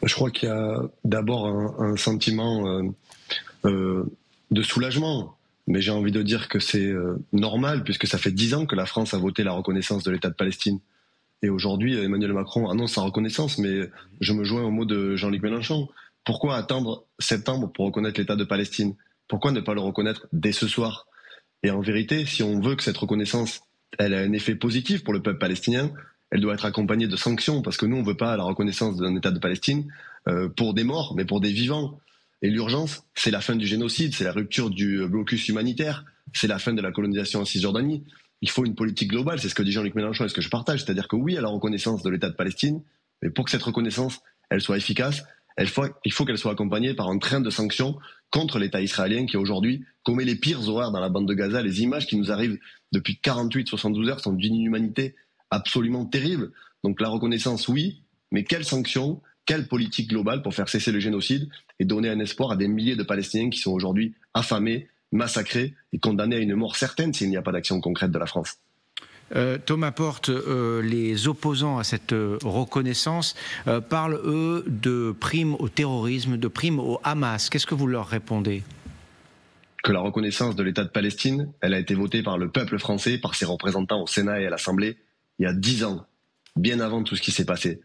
Je crois qu'il y a d'abord un sentiment euh, de soulagement. Mais j'ai envie de dire que c'est normal, puisque ça fait 10 ans que la France a voté la reconnaissance de l'État de Palestine. Et aujourd'hui, Emmanuel Macron annonce sa reconnaissance, mais je me joins au mot de Jean-Luc Mélenchon. Pourquoi attendre septembre pour reconnaître l'État de Palestine? Pourquoi ne pas le reconnaître dès ce soir? Et en vérité, si on veut que cette reconnaissance elle a un effet positif pour le peuple palestinien, elle doit être accompagnée de sanctions, parce que nous, on ne veut pas la reconnaissance d'un État de Palestine pour des morts, mais pour des vivants. Et l'urgence, c'est la fin du génocide, c'est la rupture du blocus humanitaire, c'est la fin de la colonisation en Cisjordanie. Il faut une politique globale, c'est ce que dit Jean-Luc Mélenchon et ce que je partage, c'est-à-dire que oui à la reconnaissance de l'État de Palestine, mais pour que cette reconnaissance elle soit efficace, il faut qu'elle soit accompagnée par un train de sanctions contre l'État israélien qui aujourd'hui commet les pires horreurs dans la bande de Gaza. Les images qui nous arrivent depuis 48-72 heures sont d'une inhumanité absolument terrible. Donc la reconnaissance, oui, mais quelles sanctions, quelle politique globale pour faire cesser le génocide et donner un espoir à des milliers de Palestiniens qui sont aujourd'hui affamés, massacrés et condamnés à une mort certaine s'il n'y a pas d'action concrète de la France. Thomas Porte, les opposants à cette reconnaissance parlent, eux, de primes au terrorisme, de primes au Hamas. Qu'est-ce que vous leur répondez? Que la reconnaissance de l'État de Palestine, elle a été votée par le peuple français, par ses représentants au Sénat et à l'Assemblée, il y a 10 ans, bien avant tout ce qui s'est passé.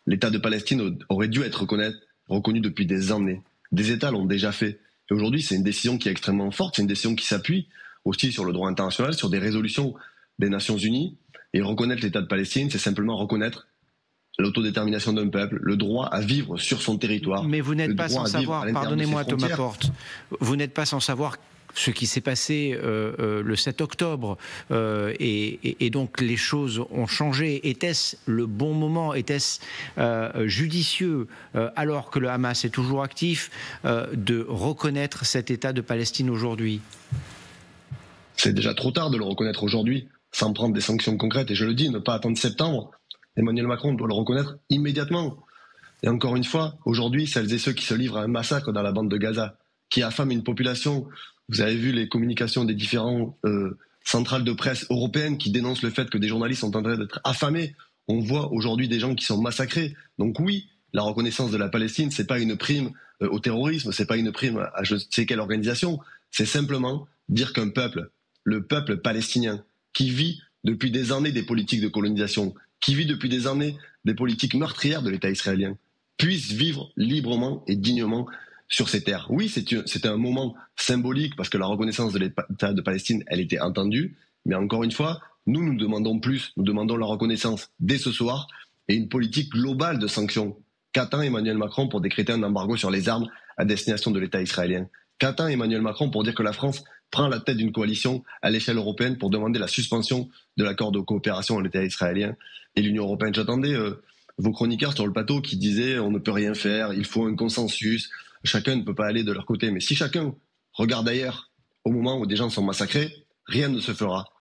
L'État de Palestine aurait dû être reconnu depuis des années. Des États l'ont déjà fait. Et aujourd'hui, c'est une décision qui est extrêmement forte, c'est une décision qui s'appuie aussi sur le droit international, sur des résolutions des Nations Unies. Et reconnaître l'État de Palestine, c'est simplement reconnaître l'autodétermination d'un peuple, le droit à vivre sur son territoire. Mais vous n'êtes pas sans savoir, pardonnez-moi Thomas Porte, vous n'êtes pas sans savoir ce qui s'est passé le 7 octobre et donc les choses ont changé. Était-ce le bon moment? Était-ce judicieux, alors que le Hamas est toujours actif, de reconnaître cet État de Palestine aujourd'hui? C'est déjà trop tard de le reconnaître aujourd'hui, sans prendre des sanctions concrètes. Et je le dis, ne pas attendre septembre. Emmanuel Macron doit le reconnaître immédiatement. Et encore une fois, aujourd'hui, celles et ceux qui se livrent à un massacre dans la bande de Gaza, qui affament une population, vous avez vu les communications des différentes centrales de presse européennes qui dénoncent le fait que des journalistes sont en train d'être affamés. On voit aujourd'hui des gens qui sont massacrés. Donc oui, la reconnaissance de la Palestine, c'est pas une prime au terrorisme, c'est pas une prime à je sais quelle organisation, c'est simplement dire qu'un peuple, le peuple palestinien, qui vit depuis des années des politiques de colonisation, qui vit depuis des années des politiques meurtrières de l'État israélien, puisse vivre librement et dignement sur ces terres. Oui, c'était un moment symbolique parce que la reconnaissance de l'État de Palestine, elle était entendue, mais encore une fois, nous demandons plus, nous demandons la reconnaissance dès ce soir et une politique globale de sanctions. Qu'attend Emmanuel Macron pour décréter un embargo sur les armes à destination de l'État israélien? Qu'attend Emmanuel Macron pour dire que la France prend la tête d'une coalition à l'échelle européenne pour demander la suspension de l'accord de coopération à l'État israélien et l'Union européenne? J'attendais vos chroniqueurs sur le plateau qui disaient on ne peut rien faire, il faut un consensus, chacun ne peut pas aller de leur côté. Mais si chacun regarde ailleurs au moment où des gens sont massacrés, rien ne se fera.